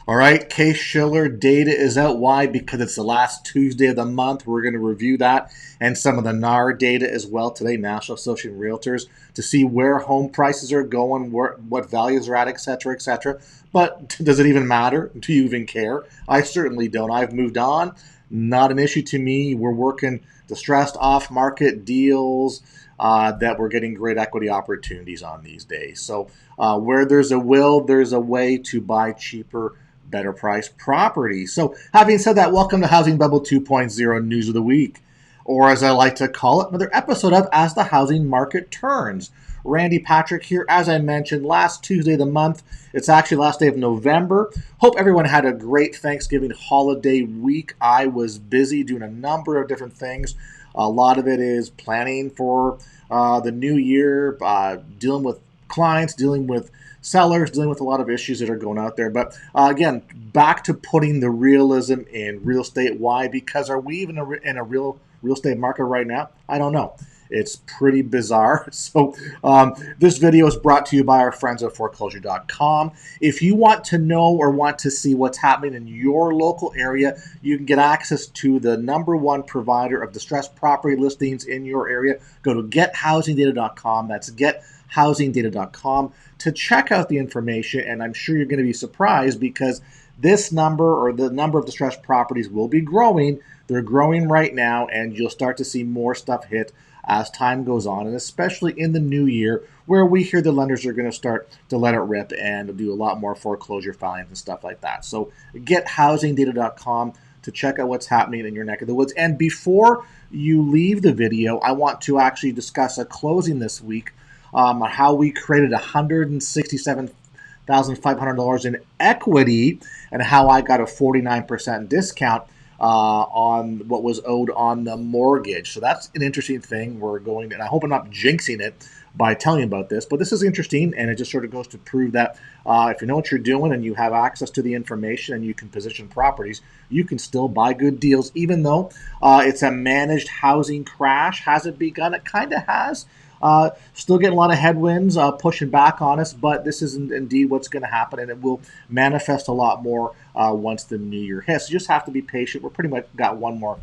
All right, Case-Shiller data is out. Why? Because it's the last Tuesday of the month. We're going to review that and some of the NAR data as well today, National Association of Realtors, to see where home prices are going, what values are at, et cetera, et cetera. But does it even matter? Do you even care? I certainly don't. I've moved on. Not an issue to me. We're working distressed off-market deals that we're getting great equity opportunities on these days. So where there's a will, there's a way to buy cheaper, better price property. So having said that, welcome to Housing Bubble 2.0 News of the Week, or as I like to call it, another episode of As the Housing Market Turns. Randy Patrick here. As I mentioned, last Tuesday of the month, it's actually last day of November. Hope everyone had a great Thanksgiving holiday week. I was busy doing a number of different things. A lot of it is planning for the new year, dealing with clients, dealing with sellers, dealing with a lot of issues that are going out there. But again, back to putting the realism in real estate. Why? Because are we even in a real estate market right now? I don't know. It's pretty bizarre. So this video is brought to you by our friends at Foreclosure.com. If you want to know or want to see what's happening in your local area, you can get access to the #1 provider of distressed property listings in your area. Go to gethousingdata.com. That's gethousingdata.com to check out the information. And I'm sure you're going to be surprised because this number, or the number of distressed properties, will be growing. They're growing right now, and you'll start to see more stuff hit as time goes on, and especially in the new year, where we hear the lenders are going to start to let it rip and do a lot more foreclosure filings and stuff like that. So gethousingdata.com to check out what's happening in your neck of the woods. And before you leave the video, I want to actually discuss a closing this week on how we created $167,500 in equity and how I got a 49% discount on what was owed on the mortgage. So that's an interesting thing. We're going, and I hope I'm not jinxing it by telling you about this, but this is interesting, and it just sort of goes to prove that if you know what you're doing and you have access to the information and you can position properties, you can still buy good deals, even though it's a managed housing crash. Has it begun? It kind of has. Still getting a lot of headwinds pushing back on us, but this is indeed what's going to happen, and it will manifest a lot more once the new year hits. You just have to be patient. We're pretty much got one more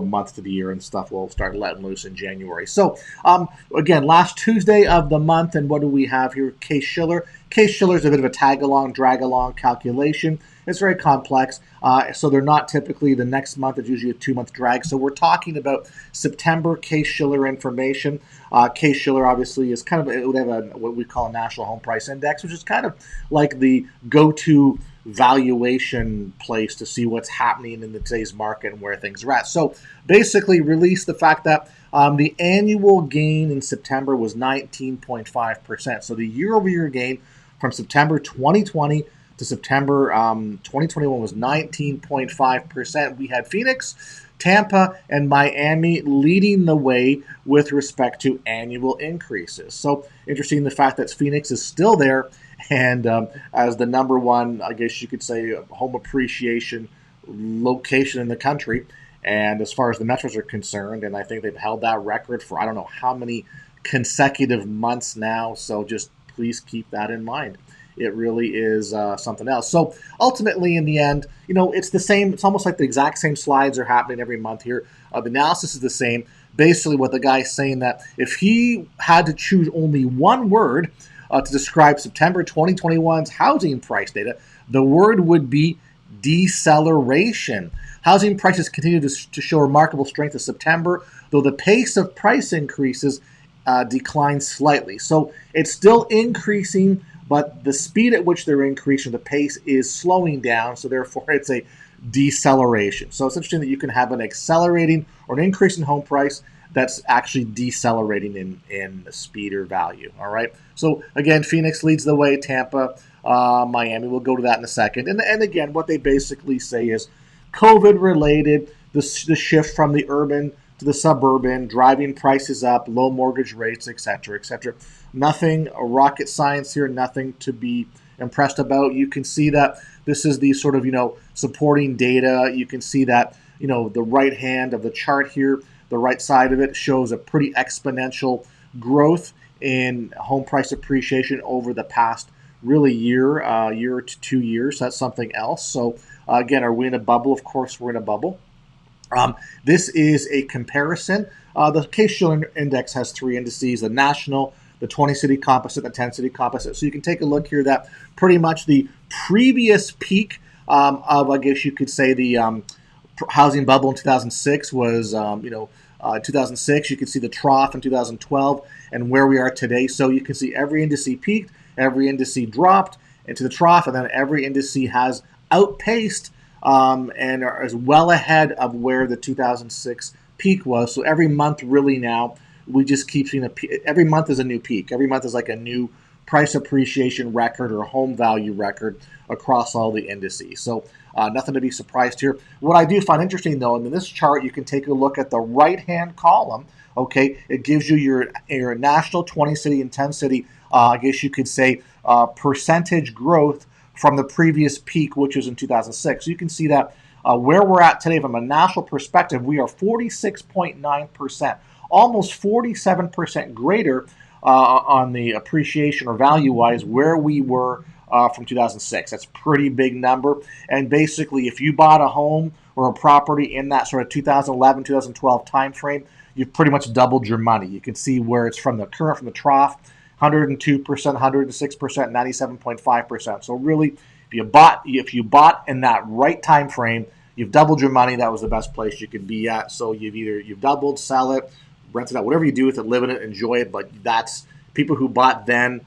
month to the year, and stuff will start letting loose in January. So again, last Tuesday of the month, and what do we have here? Case-Shiller. Case-Shiller is a bit of a tag-along, drag-along calculation. It's very complex, so they're not typically the next month. It's usually a 2-month drag. So we're talking about September Case-Shiller information. Case-Shiller obviously is kind of, they have what we call a national home price index, which is kind of like the go-to valuation place to see what's happening in today's market and where things are at. So basically released the fact that the annual gain in September was 19.5%. So the year-over-year gain from September 2020 to September 2021 was 19.5%. We had Phoenix, Tampa, and Miami leading the way with respect to annual increases. So interesting the fact that Phoenix is still there, and as the #1, I guess you could say, home appreciation location in the country. And as far as the metros are concerned, and I think they've held that record for I don't know how many consecutive months now. So just please keep that in mind. It really is something else. So ultimately, in the end, it's the same. It's almost like the exact same slides are happening every month here. The analysis is the same. Basically, what the guy's saying that if he had to choose only one word to describe September 2021's housing price data, the word would be deceleration. Housing prices continue to show remarkable strength in September, though the pace of price increases declined slightly. So it's still increasing, but the speed at which they're increasing, the pace is slowing down, so therefore it's a deceleration. So it's interesting that you can have an accelerating or an increase in home price that's actually decelerating in speed or value, all right? So again, Phoenix leads the way, Tampa, Miami, we'll go to that in a second. And again, what they basically say is COVID-related, the shift from the urban to the suburban, driving prices up, low mortgage rates, et cetera, et cetera. Nothing rocket science here, nothing to be impressed about. You can see that this is the sort of, supporting data. You can see that, the right hand of the chart here, the right side of it shows a pretty exponential growth in home price appreciation over the past really year to 2 years. That's something else. So again, are we in a bubble? Of course, we're in a bubble. This is a comparison. The Case-Shiller index has three indices: the national, the 20-city composite, the 10-city composite. So you can take a look here that pretty much the previous peak of, I guess you could say, the housing bubble in 2006 was, 2006. You can see the trough in 2012 and where we are today. So you can see every indice peaked, every indice dropped into the trough, and then every indice has outpaced and is well ahead of where the 2006 peak was. So every month, really now, we just keep seeing every month is a new peak. Every month is like a new price appreciation record or home value record across all the indices. So nothing to be surprised here. What I do find interesting, though, in this chart, you can take a look at the right-hand column. Okay, it gives you your national 20-city and 10-city, I guess you could say, percentage growth from the previous peak, which was in 2006. So you can see that where we're at today from a national perspective, we are 46.9%, almost 47% greater on the appreciation or value-wise where we were from 2006. That's a pretty big number. And basically, if you bought a home or a property in that sort of 2011, 2012 timeframe, you've pretty much doubled your money. You can see where it's from the trough. 102%, 106%, 97.5%. So really, if you bought in that right time frame, you've doubled your money. That was the best place you could be at. So you've doubled, sell it, rent it out, whatever you do with it, live in it, enjoy it. But that's people who bought then.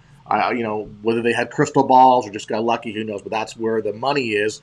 Whether they had crystal balls or just got lucky, who knows? But that's where the money is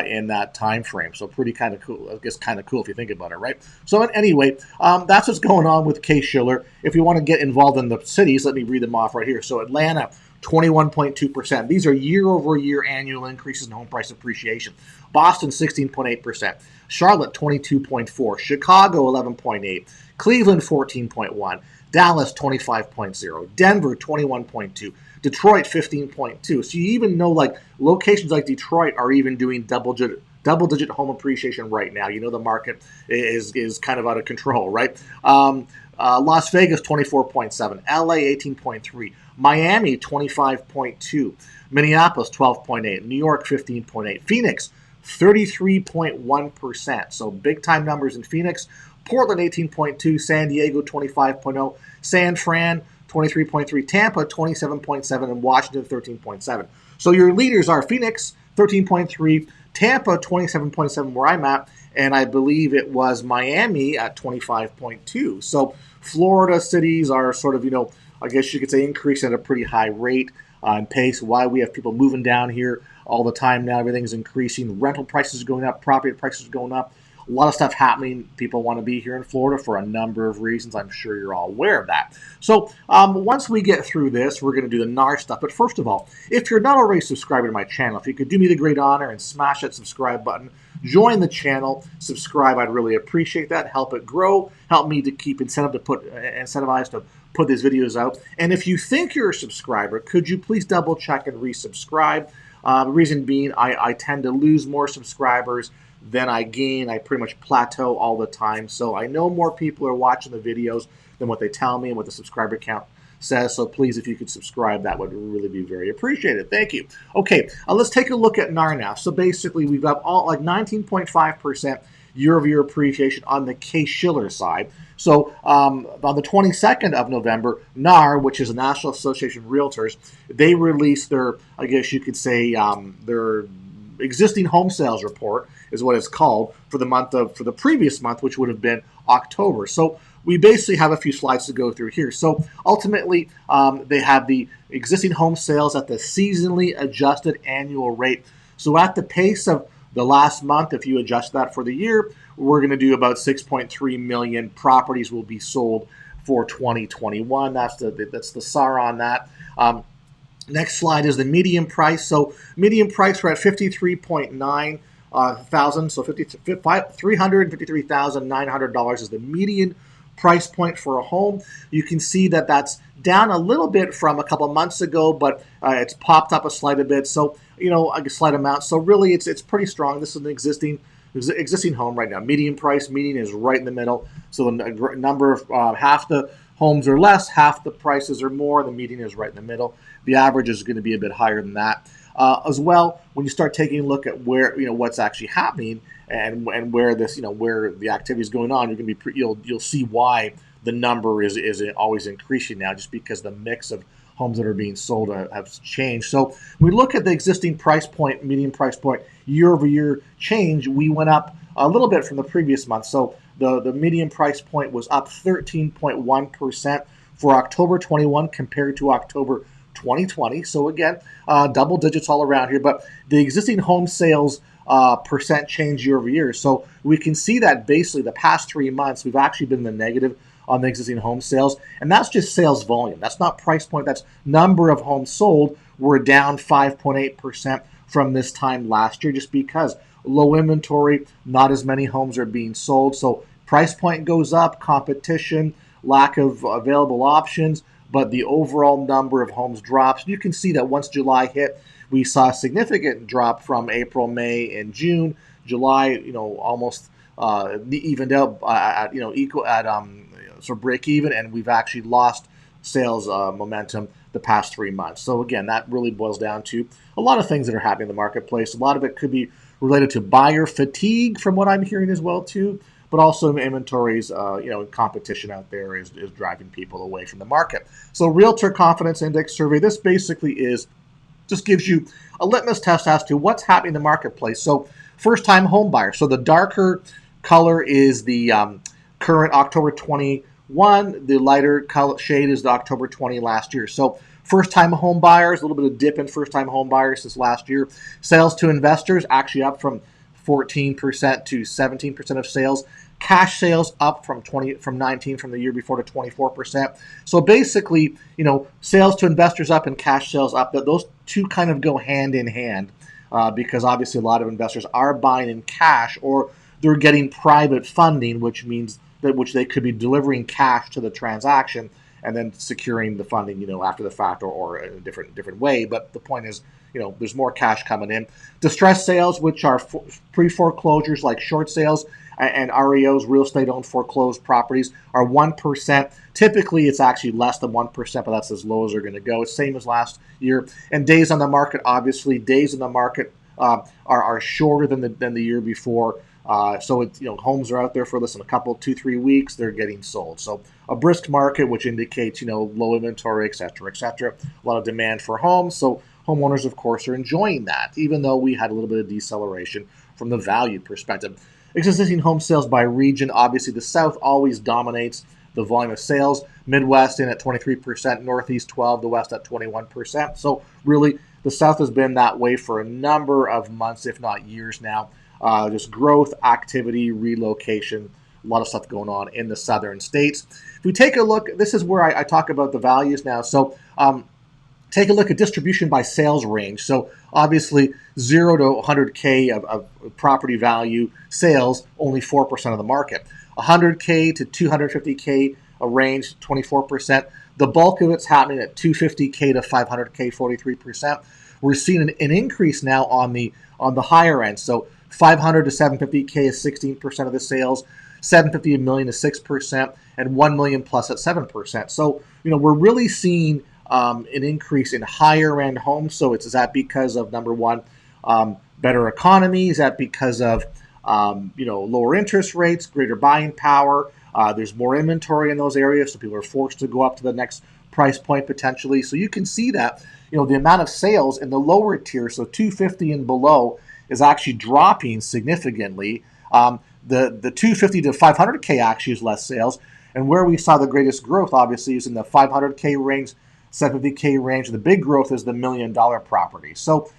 in that time frame. So pretty kind of cool. I guess kind of cool if you think about it, right? So anyway, that's what's going on with Case-Shiller. If you want to get involved in the cities, let me read them off right here. So Atlanta, 21.2%. These are year-over-year annual increases in home price appreciation. Boston, 16.8%. Charlotte, 22.4%. Chicago, 11.8%. Cleveland, 14.1%. Dallas, 25.0%. Denver, 21.2%. Detroit, 15.2%. So you even know, like, locations like Detroit are even doing double-digit home appreciation right now. You know the market is kind of out of control, right? Las Vegas, 24.7%. LA, 18.3%. Miami, 25.2%. Minneapolis, 12.8%. New York, 15.8%. Phoenix, 33.1%. So big-time numbers in Phoenix. Portland, 18.2%. San Diego, 25.0%. San Fran, 23.3%. Tampa, 27.7%. And Washington, 13.7%. So your leaders are Phoenix, 13.3%. Tampa, 27.7%, where I'm at. And I believe it was Miami at 25.2%. So Florida cities are sort of, I guess you could say increasing at a pretty high rate and pace. Why we have people moving down here all the time now. Everything's increasing. Rental prices are going up. Property prices are going up. A lot of stuff happening. People want to be here in Florida for a number of reasons. I'm sure you're all aware of that. So once we get through this, we're going to do the NAR stuff. But first of all, if you're not already subscribed to my channel, if you could do me the great honor and smash that subscribe button, join the channel, subscribe. I'd really appreciate that. Help it grow. Help me to keep incentivized to put these videos out. And if you think you're a subscriber, could you please double check and resubscribe? The reason being, I tend to lose more subscribers than I gain. I pretty much plateau all the time. So I know more people are watching the videos than what they tell me and what the subscriber count says. So please, if you could subscribe, that would really be very appreciated. Thank you. Okay, let's take a look at NAR now. So basically, we've got all like 19.5% year-over-year appreciation on the Case-Shiller side. So on the 22nd of November, NAR, which is the National Association of Realtors, they released their, I guess you could say, their existing home sales report is what it's called for the previous month, which would have been October. So we basically have a few slides to go through here. So ultimately, they have the existing home sales at the seasonally adjusted annual rate. So at the pace of the last month, if you adjust that for the year, we're going to do about 6.3 million properties will be sold for 2021. That's the SAR on that. Next slide is the median price. So median price, we're at 53.9 thousand. So $353,900 is the median price point for a home. You can see that that's down a little bit from a couple months ago, but it's popped up a slight bit. So a slight amount. So really, it's pretty strong. This is an existing home right now. Median price, median is right in the middle. So the number of half the homes are less, half the prices are more, the median is right in the middle. The average is going to be a bit higher than that. As well, when you start taking a look at where what's actually happening and where this where the activity is going on, you're going to be you'll see why the number is always increasing now, just because the mix of homes that are being sold have changed. So we look at the existing price point, median price point, year over year change. We went up a little bit from the previous month. So the median price point was up 13.1% for October 21 compared to October 2020. So again, double digits all around here. But the existing home sales percent change year over year. So we can see that basically the past 3 months we've actually been in the negative on the existing home sales, and that's just sales volume. That's not price point. That's number of homes sold. We're down 5.8% from this time last year, just because low inventory, not as many homes are being sold. So price point goes up, competition, lack of available options, but the overall number of homes drops. You can see that once July hit, we saw a significant drop from April, May, and June. July, almost evened out at equal at sort of break even, and we've actually lost sales momentum the past 3 months. So again, that really boils down to a lot of things that are happening in the marketplace. A lot of it could be related to buyer fatigue, from what I'm hearing as well too, but also inventories, competition out there is driving people away from the market. So Realtor Confidence Index survey, this basically just gives you a litmus test as to what's happening in the marketplace. So first-time home buyer. So the darker color is the current October 21. The lighter color shade is the October 20 last year. So first-time home buyers, a little bit of dip in first-time home buyers since last year. Sales to investors actually up from 14% to 17% of sales. Cash sales up from 19 from the year before to 24%. So basically, sales to investors up and cash sales up. Those two kind of go hand in hand because obviously a lot of investors are buying in cash, or they're getting private funding, which means that they could be delivering cash to the transaction and then securing the funding, after the fact or in a different way. But the point is, there's more cash coming in. Distressed sales, which are pre-foreclosures like short sales and REOs, real estate owned foreclosed properties, are 1%. Typically, it's actually less than 1%, but that's as low as they're going to go. It's same as last year. And days on the market, obviously, days on the market are shorter than the year before. So it's, homes are out there for less than a couple, 2-3 weeks, they're getting sold. So a brisk market, which indicates, low inventory, et cetera, et cetera. A lot of demand for homes. So homeowners, of course, are enjoying that, even though we had a little bit of deceleration from the value perspective. Existing home sales by region, obviously the South always dominates the volume of sales. Midwest in at 23%, Northeast 12%, the West at 21%. So really, the South has been that way for a number of months, if not years now. Just growth, activity, relocation, a lot of stuff going on in the southern states. If we take a look, this is where I talk about the values now. So take a look at distribution by sales range. So obviously 0 to 100K of property value sales, only 4% of the market. 100K to 250K a range, 24%. The bulk of it's happening at 250K to 500K, 43%. We're seeing an increase now on the higher end. So 500 to 750K is 16% of the sales, 750 million is 6%, and 1 million plus at 7%. So, we're really seeing an increase in higher end homes. So is that because of, number one, better economy? Is that because of, lower interest rates, greater buying power? There's more inventory in those areas, so people are forced to go up to the next price point potentially. So you can see that, the amount of sales in the lower tier, so 250 and below, is actually dropping significantly. The 250 to 500K actually is less sales. And where we saw the greatest growth, obviously, is in the 500K range, 750K range. The big growth is the $1 million property. So,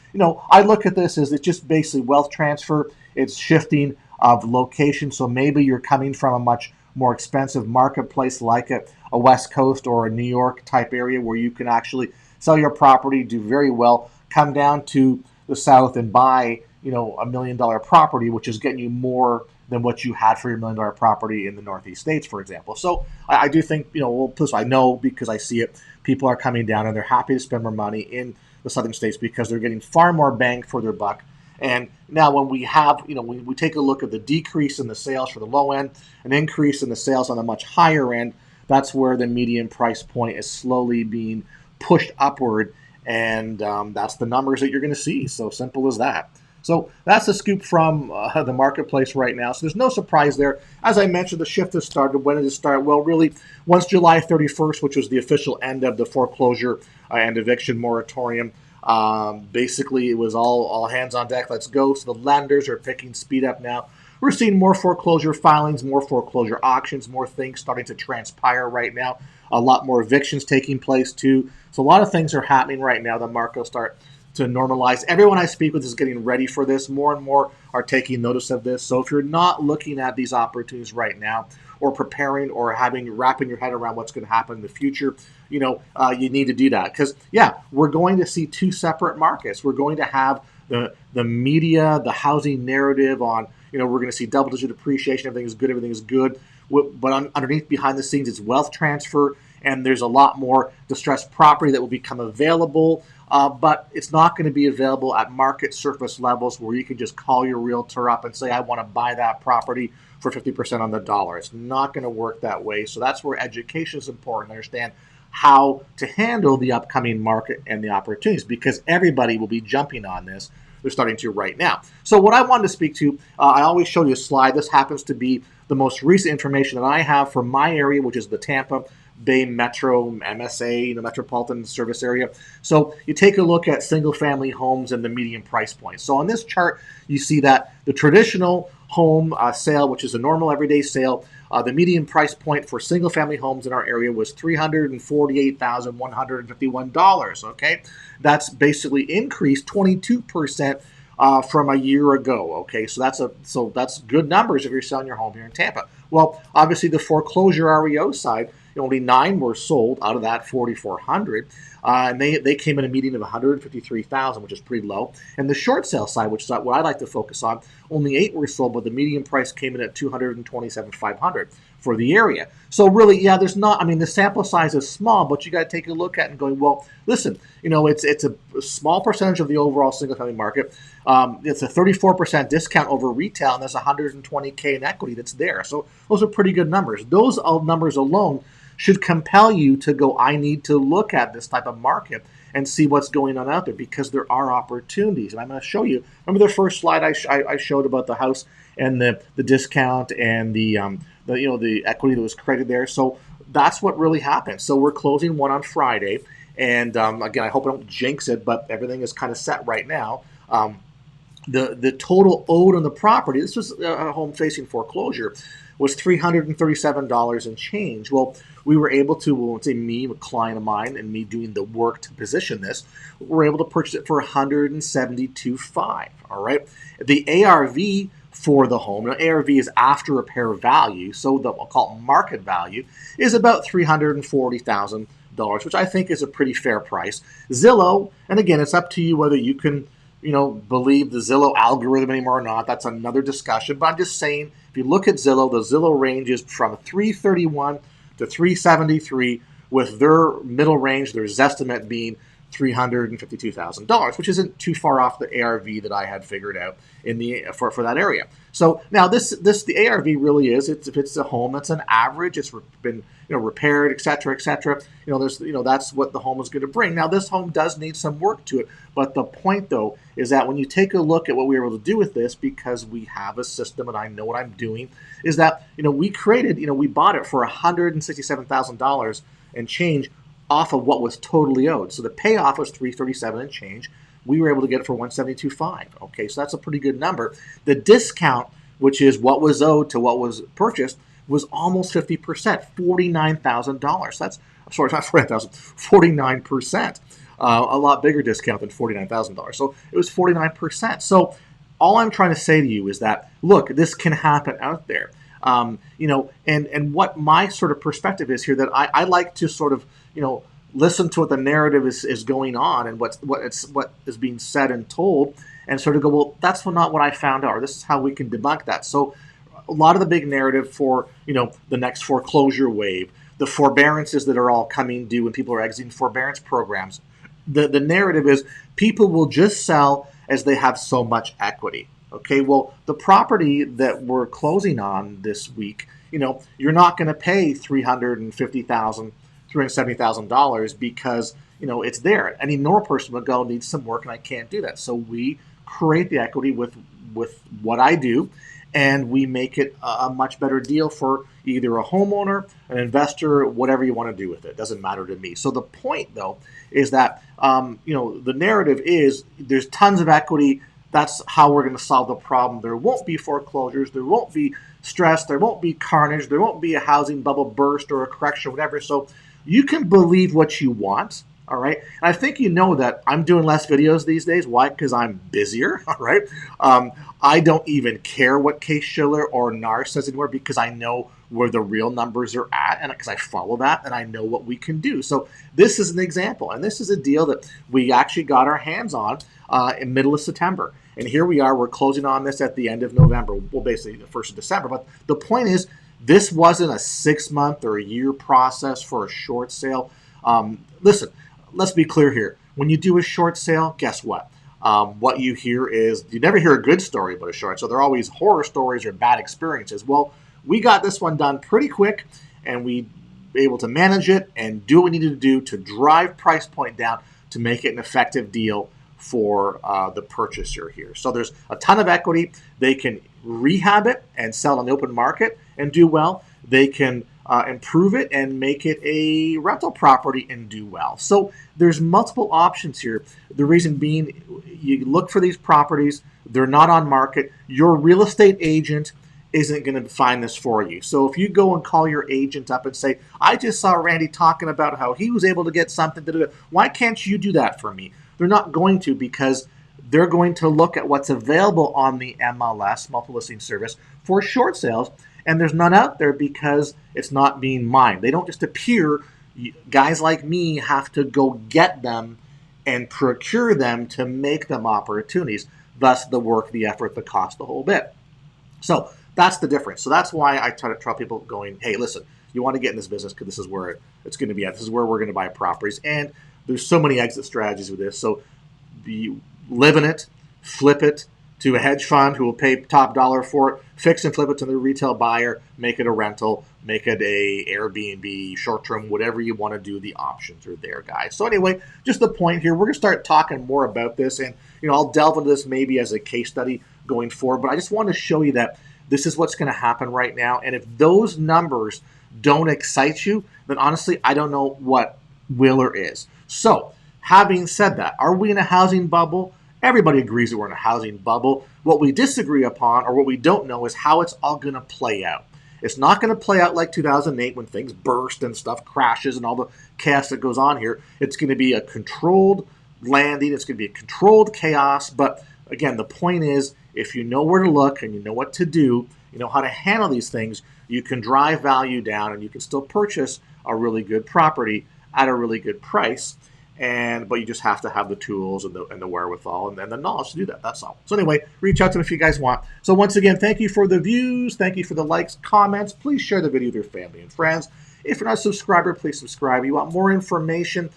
I look at this as it's just basically wealth transfer. It's shifting of location. So maybe you're coming from a much more expensive marketplace like a West Coast or a New York type area where you can actually sell your property, do very well, come down to the South and buy, a $1 million property, which is getting you more than what you had for your $1 million property in the Northeast states, for example. So I do think, plus I know because I see it, people are coming down and they're happy to spend more money in the southern states because they're getting far more bang for their buck. And now when we have, we take a look at the decrease in the sales for the low end, an increase in the sales on the much higher end, that's where the median price point is slowly being pushed upward, and that's the numbers that you're going to see. So simple as that. So that's the scoop from the marketplace right now. So there's no surprise there. As I mentioned, the shift has started. When did it start? Well, really, once July 31st, which was the official end of the foreclosure and eviction moratorium, basically it was all hands on deck. Let's go. So the lenders are picking speed up now. We're seeing more foreclosure filings, more foreclosure auctions, more things starting to transpire right now. A lot more evictions taking place too. So a lot of things are happening right now. The market will start to normalize. Everyone I speak with is getting ready for this. More and more are taking notice of this. So if you're not looking at these opportunities right now, or preparing, or wrapping your head around what's going to happen in the future, you need to do that. Because we're going to see two separate markets. We're going to have the media, the housing narrative on, we're going to see double-digit appreciation. Everything is good. But underneath, behind the scenes, it's wealth transfer, and there's a lot more distressed property that will become available. But it's not going to be available at market surface levels where you can just call your realtor up and say, I want to buy that property for 50% on the dollar. It's not going to work that way. So that's where education is important to understand how to handle the upcoming market and the opportunities, because everybody will be jumping on this. They're starting to right now. So what I wanted to speak to, I always show you a slide. This happens to be the most recent information that I have from my area, which is the Tampa Bay Metro MSA, Metropolitan Service Area. So you take a look at single-family homes and the median price point. So on this chart, you see that the traditional home sale, which is a normal everyday sale, the median price point for single-family homes in our area was $348,151. Okay, that's basically increased 22% from a year ago. Okay, so that's good numbers if you're selling your home here in Tampa. Well, obviously the foreclosure REO side, only 9 were sold out of that 4,400, and they came in a median of 153,000, which is pretty low. And the short sale side, which is what I like to focus on, only 8 were sold, but the median price came in at 227,500 for the area. So really, there's not. I mean, the sample size is small, but you got to take a look at it and going, well, listen, it's a small percentage of the overall single-family market. It's a 34% discount over retail, and there's 120K in equity that's there. So those are pretty good numbers. Those numbers alone should compel you to go, I need to look at this type of market and see what's going on out there, because there are opportunities. And I'm going to show you. Remember the first slide I showed about the house and the discount and the equity that was created there. So that's what really happened. So we're closing one on Friday. And again, I hope I don't jinx it, but everything is kind of set right now. The total owed on the property, this was a home facing foreclosure, was $337 and change. Well, we were able to, let's say me, a client of mine, and me doing the work to position this, we're able to purchase it for $172,500. All right. The ARV for the home, now ARV is after repair value, so I'll call it market value, is about $340,000, which I think is a pretty fair price. Zillow, and again, it's up to you whether you can believe the Zillow algorithm anymore or not. That's another discussion. But I'm just saying, if you look at Zillow, the Zillow range is from 331 to 373, with their middle range, their Zestimate being $352,000, which isn't too far off the ARV that I had figured out in the for that area. So now the ARV really is, if it's a home that's an average, it's been repaired, et cetera, that's what the home is going to bring. Now this home does need some work to it, but the point though is that when you take a look at what we were able to do with this, because we have a system and I know what I'm doing, is that we created, we bought it for $167,000 and change off of what was totally owed. So the payoff was $337 and change. We were able to get it for $172,500. Okay, so that's a pretty good number. The discount, which is what was owed to what was purchased, was almost 50%, $49,000. That's, sorry, not $49,000, 49%. A lot bigger discount than $49,000. So it was 49%. So all I'm trying to say to you is that, look, this can happen out there. And what my sort of perspective is here, that I like to sort of, listen to what the narrative is going on and what is being said and told, and sort of go, well, that's not what I found out, or this is how we can debunk that. So a lot of the big narrative for, the next foreclosure wave, the forbearances that are all coming due and people are exiting forbearance programs, the narrative is people will just sell as they have so much equity. Okay, well, the property that we're closing on this week you're not going to pay $370,000 because it's there. Any normal person would go, needs some work, and I can't do that. So we create the equity with what I do, and we make it a much better deal for either a homeowner, an investor, whatever you want to do with it. It doesn't matter to me. So the point, though, is that the narrative is there's tons of equity. That's how we're going to solve the problem. There won't be foreclosures. There won't be stress. There won't be carnage. There won't be a housing bubble burst or a correction or whatever. So you can believe what you want. All right. And I think that I'm doing less videos these days. Why? Because I'm busier. All right. I don't even care what Case-Shiller or NAR says anymore because I know where the real numbers are at, and because I follow that and I know what we can do. So this is an example, and this is a deal that we actually got our hands on in middle of September. And here we are. We're closing on this at the end of November. Well, basically the 1st of December. But the point is, this wasn't a 6-month or a year process for a short sale. Listen, let's be clear here. When you do a short sale, guess what? What you hear is, you never hear a good story about a short sale. They're always horror stories or bad experiences. Well, we got this one done pretty quick, and we were able to manage it and do what we needed to do to drive price point down to make it an effective deal for the purchaser here. So there's a ton of equity. They can rehab it and sell on the open market and do well. They can improve it and make it a rental property and do well. So there's multiple options here. The reason being, you look for these properties, they're not on market. Your real estate agent isn't going to find this for you. So if you go and call your agent up and say, I just saw Randy talking about how he was able to get something, why can't you do that for me? They're not going to, because they're going to look at what's available on the MLS, multiple listing service, for short sales, and there's none out there because it's not being mined. They don't just appear. Guys like me have to go get them and procure them to make them opportunities, thus the work, the effort, the cost, the whole bit. So that's the difference. So that's why I try to tell people going, hey, listen, you want to get in this business because this is where it's going to be at. This is where we're going to buy properties. And there's so many exit strategies with this. So you live in it, flip it to a hedge fund who will pay top dollar for it, fix and flip it to the retail buyer, make it a rental, make it a Airbnb, short-term, whatever you want to do. The options are there, guys. So anyway, just the point here, we're going to start talking more about this, and I'll delve into this maybe as a case study going forward, but I just want to show you that this is what's going to happen right now. And if those numbers don't excite you, then honestly, I don't know what will or is. So having said that, are we in a housing bubble? Everybody agrees that we're in a housing bubble. What we disagree upon, or what we don't know, is how it's all going to play out. It's not going to play out like 2008 when things burst and stuff crashes and all the chaos that goes on here. It's going to be a controlled landing. It's going to be a controlled chaos. But again, the point is, if you know where to look and you know what to do, you know how to handle these things, you can drive value down and you can still purchase a really good property at a really good price. But you just have to have the tools and the wherewithal and the knowledge to do that. That's all. So anyway, reach out to me if you guys want. So once again, thank you for the views. Thank you for the likes, comments. Please share the video with your family and friends. If you're not a subscriber, please subscribe. If you want more information,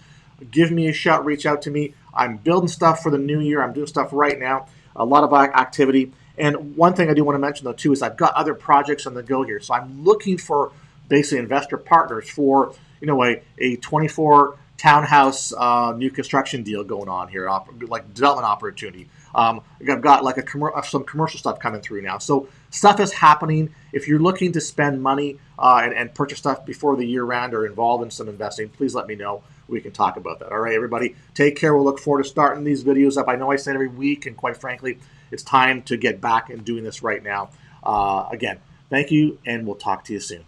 give me a shout. Reach out to me. I'm building stuff for the new year. I'm doing stuff right now. A lot of activity. And one thing I do want to mention, though, too, is I've got other projects on the go here. So I'm looking for basically investor partners for, a 24 townhouse new construction deal going on here, like development opportunity. I've got like some commercial stuff coming through now. So stuff is happening. If you're looking to spend money and purchase stuff before the year round or involved in some investing, please let me know. We can talk about that. All right, everybody, take care. We'll look forward to starting these videos up. I know I say it every week, and quite frankly, it's time to get back and doing this right now. Again, thank you, and we'll talk to you soon.